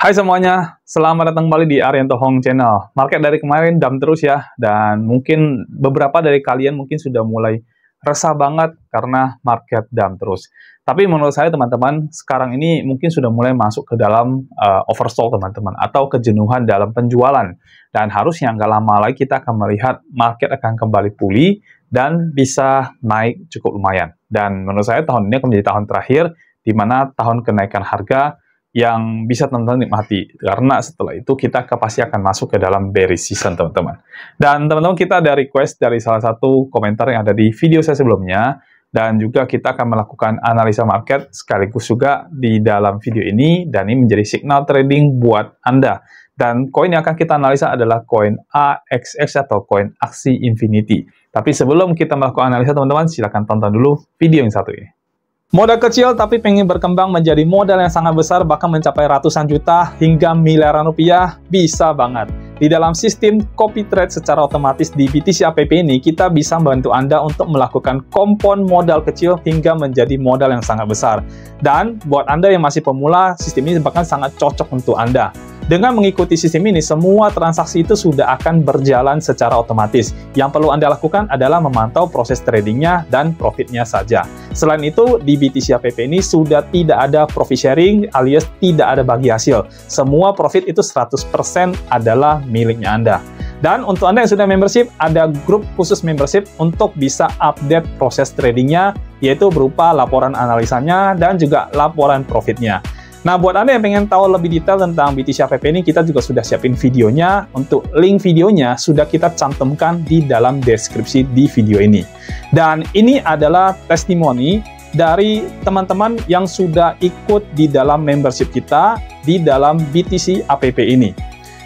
Hai semuanya, selamat datang kembali di Arianto Hong Channel. Market dari kemarin down terus ya, dan mungkin beberapa dari kalian mungkin sudah mulai resah banget karena market down terus. Tapi menurut saya teman-teman, sekarang ini mungkin sudah mulai masuk ke dalam oversold teman-teman, atau kejenuhan dalam penjualan. Dan harusnya nggak lama lagi kita akan melihat market akan kembali pulih dan bisa naik cukup lumayan. Dan menurut saya tahun ini akan menjadi tahun terakhir, di mana tahun kenaikan harga yang bisa teman-teman nikmati, karena setelah itu kita pasti akan masuk ke dalam bearish season teman-teman. Dan teman-teman, kita ada request dari salah satu komentar yang ada di video saya sebelumnya, dan juga kita akan melakukan analisa market sekaligus juga di dalam video ini, dan ini menjadi signal trading buat Anda. Dan koin yang akan kita analisa adalah koin AXX atau koin Axie Infinity. Tapi sebelum kita melakukan analisa teman-teman, silahkan tonton dulu video yang satu ini. Modal kecil tapi pengen berkembang menjadi modal yang sangat besar, bahkan mencapai ratusan juta hingga miliaran rupiah, bisa banget. Di dalam sistem copy trade secara otomatis di BTC App ini, kita bisa membantu Anda untuk melakukan kompon modal kecil hingga menjadi modal yang sangat besar. Dan buat Anda yang masih pemula, sistem ini bahkan sangat cocok untuk Anda. Dengan mengikuti sistem ini, semua transaksi itu sudah akan berjalan secara otomatis. Yang perlu Anda lakukan adalah memantau proses tradingnya dan profitnya saja. Selain itu, di BTC App ini sudah tidak ada profit sharing alias tidak ada bagi hasil. Semua profit itu 100% adalah miliknya Anda. Dan untuk Anda yang sudah membership, ada grup khusus membership untuk bisa update proses tradingnya, yaitu berupa laporan analisanya dan juga laporan profitnya. Nah, buat Anda yang pengen tahu lebih detail tentang BTC App ini, kita juga sudah siapin videonya. Untuk link videonya sudah kita cantumkan di dalam deskripsi di video ini. Dan ini adalah testimoni dari teman-teman yang sudah ikut di dalam membership kita di dalam BTC App ini.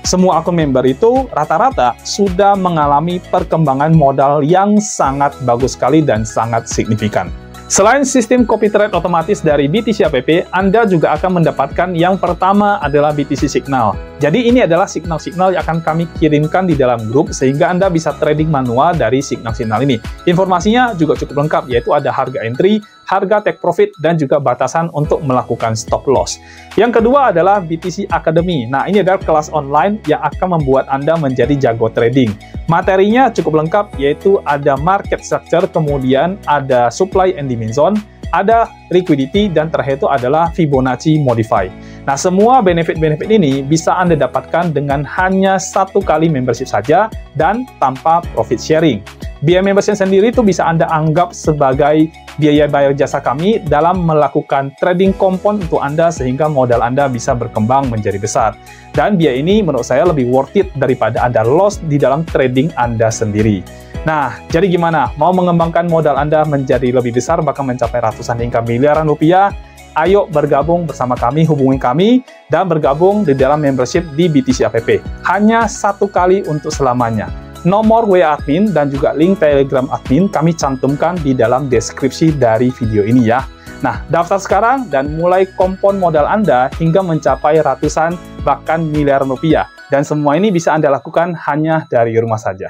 Semua akun member itu rata-rata sudah mengalami perkembangan modal yang sangat bagus sekali dan sangat signifikan. Selain sistem copy trade otomatis dari BTC App, Anda juga akan mendapatkan yang pertama adalah BTC Signal. Jadi ini adalah signal-signal yang akan kami kirimkan di dalam grup sehingga Anda bisa trading manual dari signal-signal ini. Informasinya juga cukup lengkap, yaitu ada harga entry, harga take profit, dan juga batasan untuk melakukan stop loss. Yang kedua adalah BTC Academy. Nah, ini adalah kelas online yang akan membuat Anda menjadi jago trading. Materinya cukup lengkap, yaitu ada market structure, kemudian ada supply and demand zone, ada liquidity, dan terakhir itu adalah Fibonacci Modify. Nah, semua benefit-benefit ini bisa Anda dapatkan dengan hanya satu kali membership saja dan tanpa profit sharing. Biaya membership sendiri itu bisa Anda anggap sebagai biaya bayar jasa kami dalam melakukan trading kompon untuk Anda sehingga modal Anda bisa berkembang menjadi besar. Dan biaya ini menurut saya lebih worth it daripada Anda loss di dalam trading Anda sendiri. Nah, jadi gimana? Mau mengembangkan modal Anda menjadi lebih besar, bahkan mencapai ratusan hingga miliaran rupiah? Ayo bergabung bersama kami, hubungi kami, dan bergabung di dalam membership di BTC App. Hanya satu kali untuk selamanya. Nomor WA admin dan juga link Telegram admin kami cantumkan di dalam deskripsi dari video ini ya. Nah, daftar sekarang dan mulai kompon modal Anda hingga mencapai ratusan bahkan miliaran rupiah. Dan semua ini bisa Anda lakukan hanya dari rumah saja.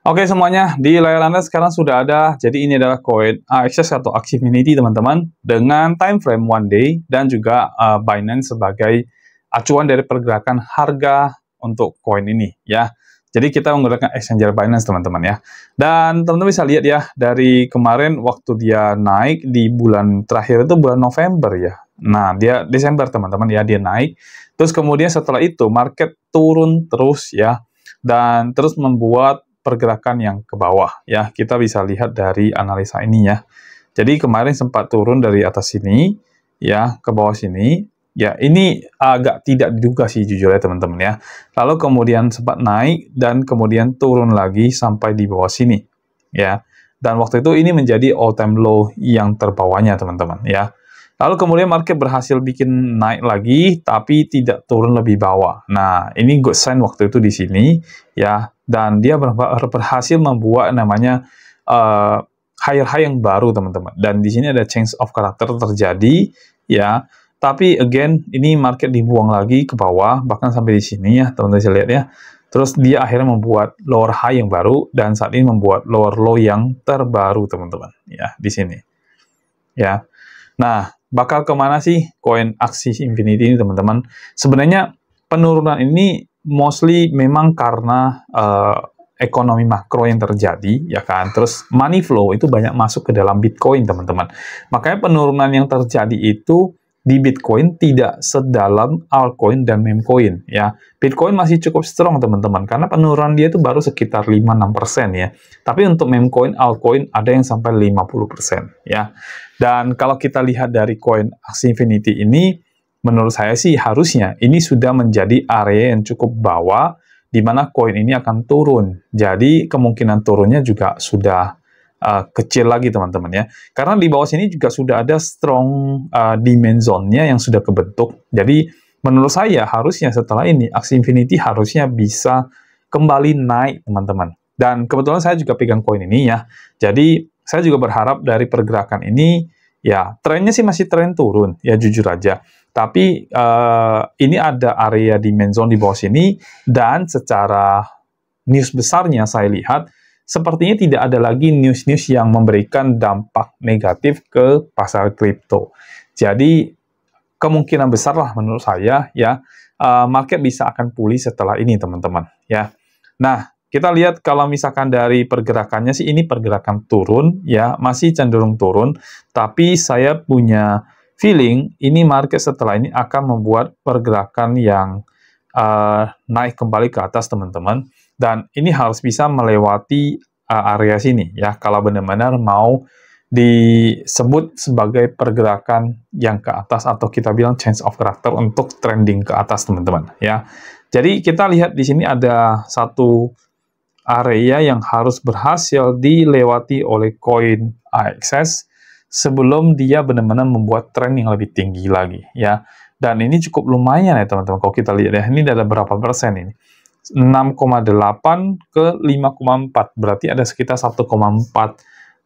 Oke semuanya, di layar Anda sekarang sudah ada, jadi ini adalah koin AXX atau Axie Infinity teman-teman, dengan time frame 1 day, dan juga Binance sebagai acuan dari pergerakan harga untuk koin ini ya. Jadi kita menggunakan exchanger Binance teman-teman ya. Dan teman-teman bisa lihat ya, dari kemarin waktu dia naik di bulan terakhir itu bulan November ya. Nah, dia Desember teman-teman ya, dia naik. Terus kemudian setelah itu market turun terus ya, dan terus membuat pergerakan yang ke bawah ya. Kita bisa lihat dari analisa ini ya. Jadi kemarin sempat turun dari atas sini ya ke bawah sini. Ya, ini agak tidak diduga sih jujur ya teman-teman ya. Lalu kemudian sempat naik dan kemudian turun lagi sampai di bawah sini ya. Dan waktu itu ini menjadi all time low yang terbawahnya teman-teman ya. Lalu kemudian market berhasil bikin naik lagi tapi tidak turun lebih bawah. Nah, ini good sign waktu itu di sini ya. Dan dia berhasil membuat namanya higher high yang baru teman-teman. Dan di sini ada change of character terjadi ya. Tapi again ini market dibuang lagi ke bawah bahkan sampai di sini ya teman-teman bisa lihat ya. Terus dia akhirnya membuat lower high yang baru dan saat ini membuat lower low yang terbaru teman-teman ya di sini ya. Nah, bakal kemana sih koin Axie Infinity ini teman-teman? Sebenarnya penurunan ini mostly memang karena ekonomi makro yang terjadi, ya kan? Terus money flow itu banyak masuk ke dalam Bitcoin, teman-teman. Makanya penurunan yang terjadi itu di Bitcoin tidak sedalam altcoin dan memecoin, ya. Bitcoin masih cukup strong, teman-teman, karena penurunan dia itu baru sekitar 5-6%, ya. Tapi untuk memecoin, altcoin ada yang sampai 50%, ya. Dan kalau kita lihat dari koin Axie Infinity ini, menurut saya sih harusnya ini sudah menjadi area yang cukup bawah, di mana koin ini akan turun. Jadi kemungkinan turunnya juga sudah kecil lagi, teman-teman, ya. Karena di bawah sini juga sudah ada strong demand zone-nya yang sudah kebentuk. Jadi menurut saya harusnya setelah ini Axie Infinity harusnya bisa kembali naik, teman-teman. Dan kebetulan saya juga pegang koin ini, ya. Jadi saya juga berharap dari pergerakan ini, ya, trennya sih masih tren turun, ya, jujur aja. Tapi ini ada area demand zone di bawah sini, dan secara news besarnya saya lihat, sepertinya tidak ada lagi news-news yang memberikan dampak negatif ke pasar kripto. Jadi, kemungkinan besar lah menurut saya, ya, market bisa akan pulih setelah ini, teman-teman, ya. Nah, kita lihat kalau misalkan dari pergerakannya sih, ini pergerakan turun, ya, masih cenderung turun, tapi saya punya feeling ini market setelah ini akan membuat pergerakan yang naik kembali ke atas, teman-teman. Dan ini harus bisa melewati area sini, ya, kalau benar-benar mau disebut sebagai pergerakan yang ke atas, atau kita bilang change of character untuk trending ke atas, teman-teman, ya. Jadi kita lihat di sini ada satu area yang harus berhasil dilewati oleh koin AXS sebelum dia benar-benar membuat tren yang lebih tinggi lagi, ya. Dan ini cukup lumayan, ya, teman-teman. Kalau kita lihat, ya, ini ada berapa persen ini? 6,8 ke 5,4. Berarti ada sekitar 1,4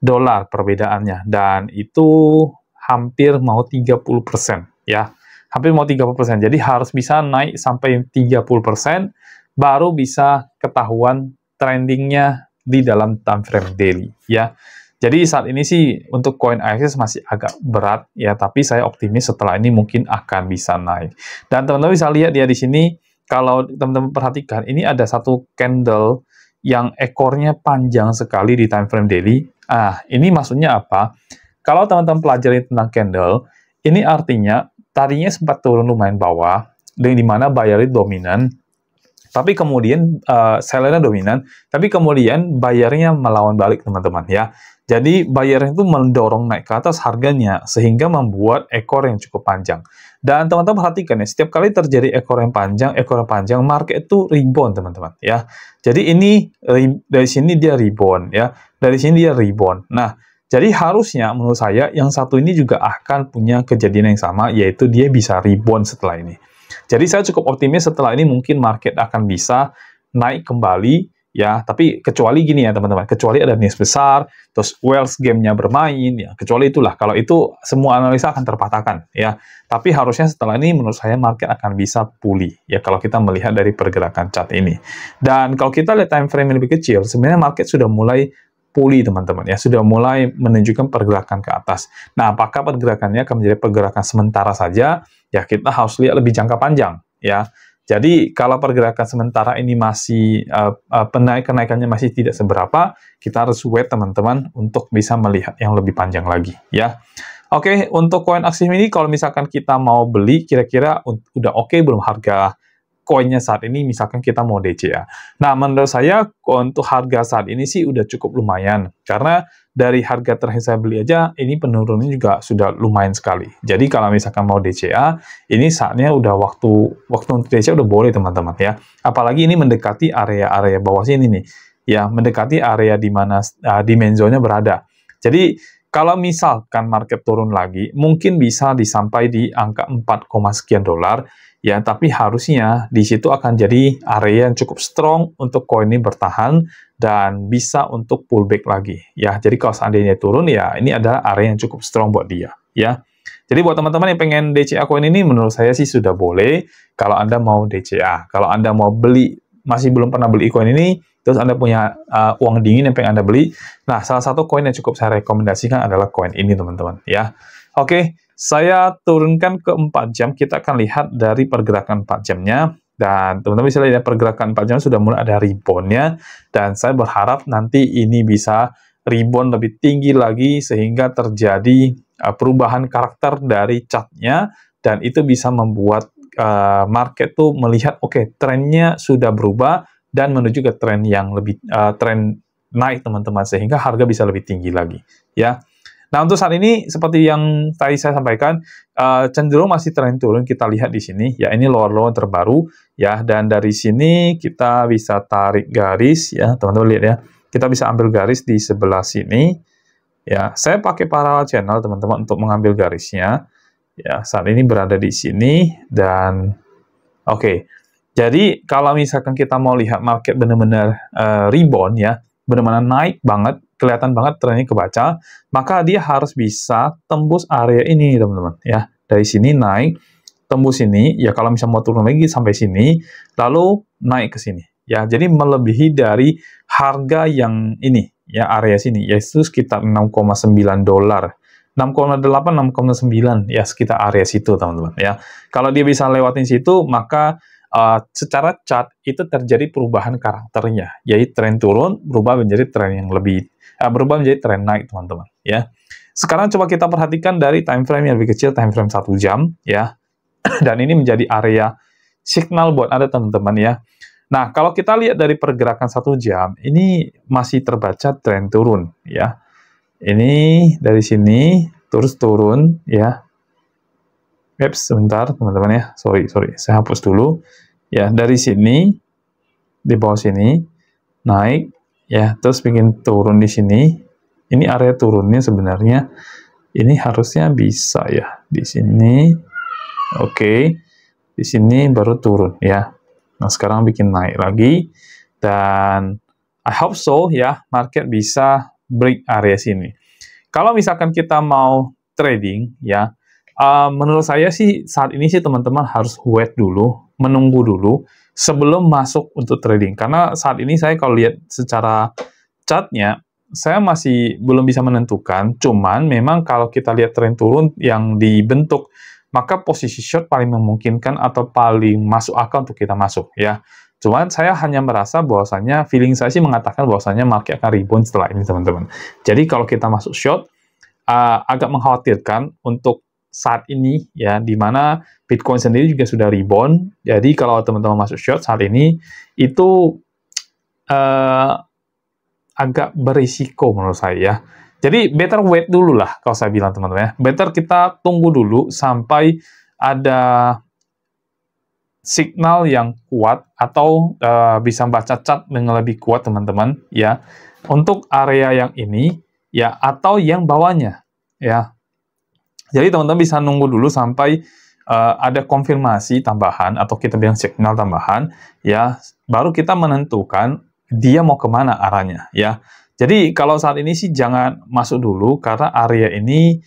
dolar perbedaannya. Dan itu hampir mau 30%, ya. Hampir mau 30%. Jadi harus bisa naik sampai 30%, baru bisa ketahuan trendingnya di dalam time frame daily, ya. Jadi saat ini sih untuk koin AXS masih agak berat, ya, tapi saya optimis setelah ini mungkin akan bisa naik. Dan teman-teman bisa lihat ya di sini, kalau teman-teman perhatikan, ini ada satu candle yang ekornya panjang sekali di time frame daily. Ini maksudnya apa? Kalau teman-teman pelajari tentang candle, ini artinya tadinya sempat turun lumayan bawah, di mana buyer dominan, tapi kemudian sellernya dominan, tapi kemudian bayarnya melawan balik, teman-teman, ya. Jadi buyer itu mendorong naik ke atas harganya, sehingga membuat ekor yang cukup panjang. Dan teman-teman perhatikan ya, setiap kali terjadi ekor yang panjang, market itu rebound, teman-teman, ya. Jadi ini dari sini dia rebound, ya. Dari sini dia rebound. Nah, jadi harusnya menurut saya yang satu ini juga akan punya kejadian yang sama, yaitu dia bisa rebound setelah ini. Jadi saya cukup optimis setelah ini mungkin market akan bisa naik kembali, ya. Tapi kecuali gini ya, teman-teman, kecuali ada news besar, terus Wells game-nya bermain, ya. Kecuali itulah, kalau itu semua analisa akan terpatahkan, ya. Tapi harusnya setelah ini menurut saya market akan bisa pulih, ya, kalau kita melihat dari pergerakan chart ini. Dan kalau kita lihat time frame yang lebih kecil, sebenarnya market sudah mulai pulih, teman-teman, ya, sudah mulai menunjukkan pergerakan ke atas. Nah, apakah pergerakannya akan menjadi pergerakan sementara saja? Ya, kita harus lihat lebih jangka panjang, ya. Jadi, kalau pergerakan sementara ini masih, kenaikannya masih tidak seberapa, kita harus wait, teman-teman, untuk bisa melihat yang lebih panjang lagi, ya. Oke, untuk koin Axie ini, kalau misalkan kita mau beli, kira-kira udah oke belum harga koinnya saat ini, misalkan kita mau DCA. Nah, menurut saya, untuk harga saat ini sih udah cukup lumayan. Karena dari harga terakhir saya beli aja, ini penurunannya juga sudah lumayan sekali. Jadi, kalau misalkan mau DCA, ini saatnya udah waktu untuk DCA udah boleh, teman-teman, ya. Apalagi ini mendekati area-area bawah sini nih. Ya, mendekati area di mana demand zone-nya berada. Jadi, kalau misalkan market turun lagi, mungkin bisa disampai di angka 4, sekian dolar, ya, tapi harusnya di situ akan jadi area yang cukup strong untuk koin ini bertahan dan bisa untuk pullback lagi, ya. Jadi kalau seandainya turun, ya, ini adalah area yang cukup strong buat dia, ya. Jadi buat teman-teman yang pengen DCA koin ini, menurut saya sih sudah boleh kalau Anda mau DCA. Kalau Anda mau beli, masih belum pernah beli koin ini, terus Anda punya uang dingin yang pengen Anda beli, nah, salah satu koin yang cukup saya rekomendasikan adalah koin ini, teman-teman, ya. Oke, saya turunkan ke 4 jam, kita akan lihat dari pergerakan 4 jamnya. Dan teman-teman bisa lihat pergerakan 4 jam sudah mulai ada rebound-nya, dan saya berharap nanti ini bisa rebound lebih tinggi lagi sehingga terjadi perubahan karakter dari chart-nya, dan itu bisa membuat market tuh melihat oke, trennya sudah berubah dan menuju ke tren yang lebih tren naik teman-teman, sehingga harga bisa lebih tinggi lagi ya. Nah, untuk saat ini seperti yang tadi saya sampaikan, cenderung masih tren turun. Kita lihat di sini ya, ini lower-lower terbaru ya, dan dari sini kita bisa tarik garis ya, teman-teman lihat ya. Kita bisa ambil garis di sebelah sini ya. Saya pakai parallel channel teman-teman untuk mengambil garisnya. Ya, saat ini berada di sini dan oke. Jadi kalau misalkan kita mau lihat market benar-benar rebound ya, benar-benar naik banget, kelihatan banget trennya kebaca, maka dia harus bisa tembus area ini teman-teman ya. Dari sini naik, tembus ini, ya kalau misalnya mau turun lagi sampai sini, lalu naik ke sini. Ya, jadi melebihi dari harga yang ini, ya area sini, yaitu sekitar 6,9 dolar. 6,8, 6,9, ya sekitar area situ teman-teman ya. Kalau dia bisa lewatin situ, maka secara chart itu terjadi perubahan karakternya, yaitu tren turun berubah menjadi tren yang lebih berubah menjadi tren naik teman-teman ya. Sekarang coba kita perhatikan dari time frame yang lebih kecil, time frame 1 jam ya. Dan ini menjadi area signal buat Anda teman-teman ya. Nah, kalau kita lihat dari pergerakan 1 jam, ini masih terbaca tren turun ya. Ini dari sini terus turun ya. Sebentar teman-teman ya, sorry, saya hapus dulu ya. Dari sini di bawah sini naik ya, terus bikin turun di sini. Ini area turunnya sebenarnya ini harusnya bisa ya di sini. Oke, di sini baru turun ya. Nah, sekarang bikin naik lagi, dan I hope so ya, market bisa break area sini. Kalau misalkan kita mau trading ya, menurut saya sih saat ini sih teman-teman harus wait dulu, menunggu dulu sebelum masuk untuk trading. Karena saat ini saya kalau lihat secara chartnya, saya masih belum bisa menentukan. Cuman memang kalau kita lihat tren turun yang dibentuk, maka posisi short paling memungkinkan atau paling masuk akal untuk kita masuk ya. Cuman saya hanya merasa bahwasanya feeling saya sih mengatakan bahwasanya market akan rebound setelah ini teman-teman. Jadi kalau kita masuk short, agak mengkhawatirkan untuk saat ini ya, di mana Bitcoin sendiri juga sudah rebound. Jadi kalau teman-teman masuk short saat ini itu agak berisiko menurut saya ya. Jadi better wait dulu lah kalau saya bilang teman-teman ya. Better kita tunggu dulu sampai ada signal yang kuat atau bisa baca chart dengan lebih kuat teman-teman ya, untuk area yang ini ya atau yang bawahnya ya. Jadi teman-teman bisa nunggu dulu sampai ada konfirmasi tambahan atau kita bilang signal tambahan ya, baru kita menentukan dia mau kemana arahnya ya. Jadi kalau saat ini sih jangan masuk dulu karena area ini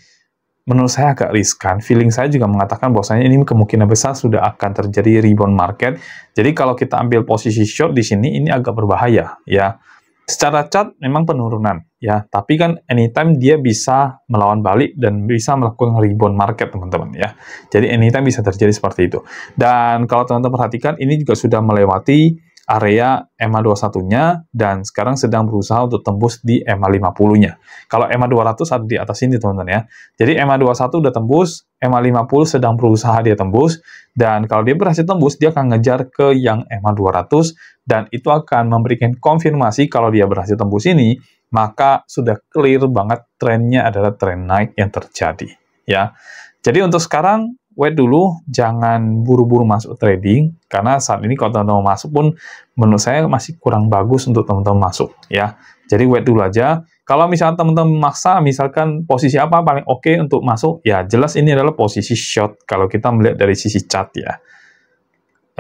menurut saya agak riskan. Feeling saya juga mengatakan bahwasanya ini kemungkinan besar sudah akan terjadi rebound market. Jadi kalau kita ambil posisi short di sini, ini agak berbahaya ya. Secara chart memang penurunan ya, tapi kan anytime dia bisa melawan balik dan bisa melakukan rebound market teman-teman ya. Jadi anytime bisa terjadi seperti itu. Dan kalau teman-teman perhatikan, ini juga sudah melewati area EMA21-nya dan sekarang sedang berusaha untuk tembus di EMA50-nya. Kalau EMA200 ada di atas ini teman-teman ya. Jadi EMA21 udah tembus, EMA50 sedang berusaha dia tembus, dan kalau dia berhasil tembus, dia akan ngejar ke yang EMA200, dan itu akan memberikan konfirmasi kalau dia berhasil tembus ini, maka sudah clear banget trennya adalah tren naik yang terjadi ya. Jadi untuk sekarang wait dulu, jangan buru-buru masuk trading, karena saat ini kalau teman-teman masuk pun menurut saya masih kurang bagus untuk teman-teman masuk ya. Jadi wait dulu aja. Kalau misalnya teman-teman maksa, misalkan posisi apa paling oke untuk masuk, ya jelas ini adalah posisi short kalau kita melihat dari sisi chart ya.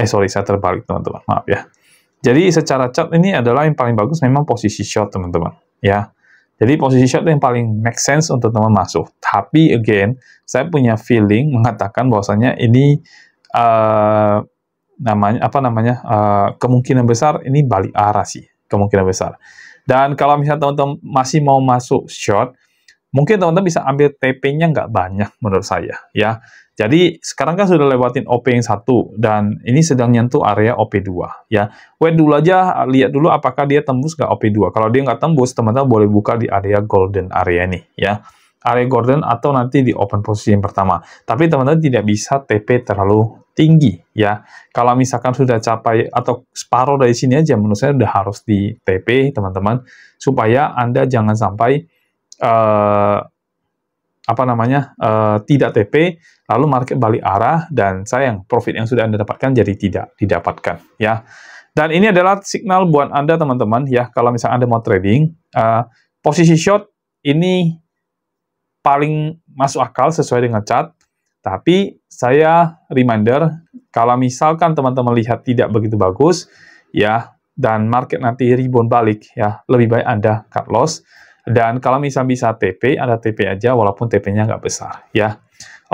Sorry, saya terbalik teman-teman, maaf ya. Jadi secara chart ini adalah yang paling bagus memang posisi short teman-teman ya. Jadi posisi short yang paling make sense untuk teman masuk. Tapi again, saya punya feeling mengatakan bahwasanya ini kemungkinan besar ini balik arah sih, kemungkinan besar. Dan kalau misalnya teman-teman masih mau masuk short, mungkin teman-teman bisa ambil TP-nya nggak banyak menurut saya, ya. Jadi, sekarang kan sudah lewatin OP yang 1, dan ini sedang nyentuh area OP2, ya. Wait dulu aja, lihat dulu apakah dia tembus nggak OP2. Kalau dia nggak tembus, teman-teman boleh buka di area golden area ini, ya. Area golden atau nanti di open posisi yang pertama. Tapi teman-teman tidak bisa TP terlalu tinggi, ya. Kalau misalkan sudah capai atau separuh dari sini aja, menurut saya sudah harus di TP, teman-teman, supaya Anda jangan sampai tidak TP, lalu market balik arah, dan sayang, profit yang sudah Anda dapatkan jadi tidak didapatkan, ya. Dan ini adalah signal buat Anda, teman-teman, ya, kalau misalnya Anda mau trading, posisi short ini paling masuk akal sesuai dengan chart, tapi saya reminder, kalau misalkan teman-teman lihat tidak begitu bagus, ya, dan market nanti rebound balik, ya, lebih baik Anda cut loss. Dan kalau misal bisa TP, ada TP aja walaupun TP-nya nggak besar, ya.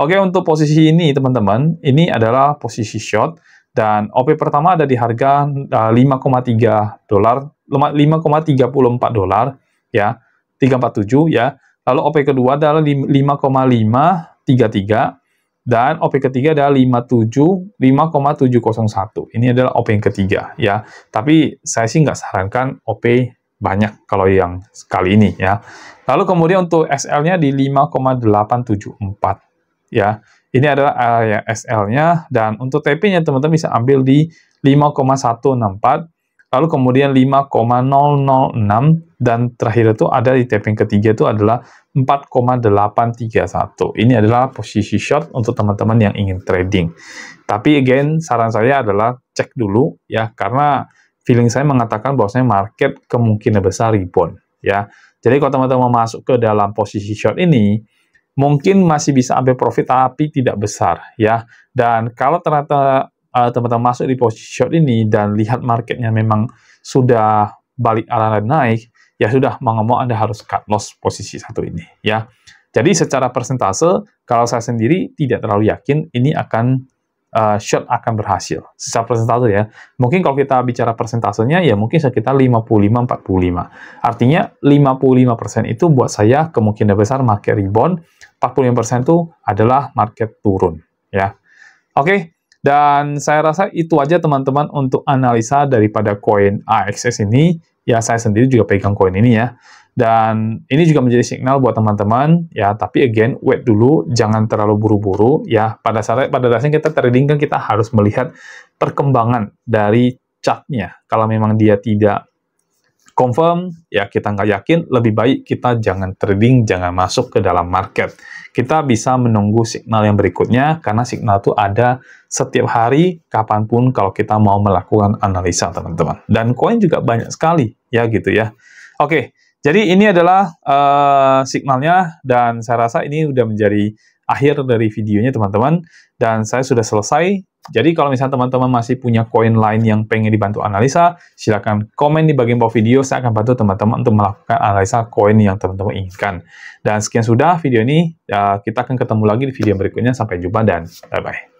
Oke, untuk posisi ini, teman-teman, ini adalah posisi short, dan OP pertama ada di harga 5,34 dolar, ya, 347, ya. Lalu OP kedua adalah 5,533, dan OP ketiga adalah 5,701. Ini adalah OP yang ketiga, ya. Tapi saya sih nggak sarankan OP banyak kalau yang kali ini, ya. Lalu kemudian untuk SL-nya di 5,874, ya. Ini adalah area SL-nya, dan untuk TP-nya teman-teman bisa ambil di 5,164, lalu kemudian 5,006, dan terakhir itu ada di TP yang ketiga itu adalah 4,831. Ini adalah posisi short untuk teman-teman yang ingin trading. Tapi again, saran saya adalah cek dulu, ya, karena feeling saya mengatakan bahwasanya market kemungkinan besar rebound, ya. Jadi kalau teman-teman masuk ke dalam posisi short ini, mungkin masih bisa ambil profit tapi tidak besar, ya. Dan kalau ternyata teman-teman masuk di posisi short ini dan lihat marketnya memang sudah balik arah dan naik, ya sudah, mau nggak mau Anda harus cut loss posisi satu ini, ya. Jadi secara persentase, kalau saya sendiri tidak terlalu yakin ini akan short akan berhasil secara persentase, ya. Mungkin kalau kita bicara persentasenya, ya mungkin sekitar 55-45. Artinya 55% itu buat saya kemungkinan besar market rebound, 45% itu adalah market turun, ya. Oke, dan saya rasa itu aja teman-teman untuk analisa daripada koin AXS ini. Ya, saya sendiri juga pegang koin ini, ya. Dan ini juga menjadi signal buat teman-teman, ya, tapi again, wait dulu, jangan terlalu buru-buru, ya. Pada dasarnya kita trading kan kita harus melihat perkembangan dari chartnya. Kalau memang dia tidak confirm, ya kita nggak yakin, lebih baik kita jangan trading, jangan masuk ke dalam market. Kita bisa menunggu signal yang berikutnya, karena signal itu ada setiap hari, kapanpun kalau kita mau melakukan analisa, teman-teman. Dan koin juga banyak sekali, ya gitu, ya. Oke. Jadi ini adalah signalnya, dan saya rasa ini udah menjadi akhir dari videonya, teman-teman. Dan saya sudah selesai. Jadi kalau misalnya teman-teman masih punya koin lain yang pengen dibantu analisa, silakan komen di bagian bawah video. Saya akan bantu teman-teman untuk melakukan analisa koin yang teman-teman inginkan. Dan sekian sudah video ini. Kita akan ketemu lagi di video berikutnya. Sampai jumpa dan bye-bye.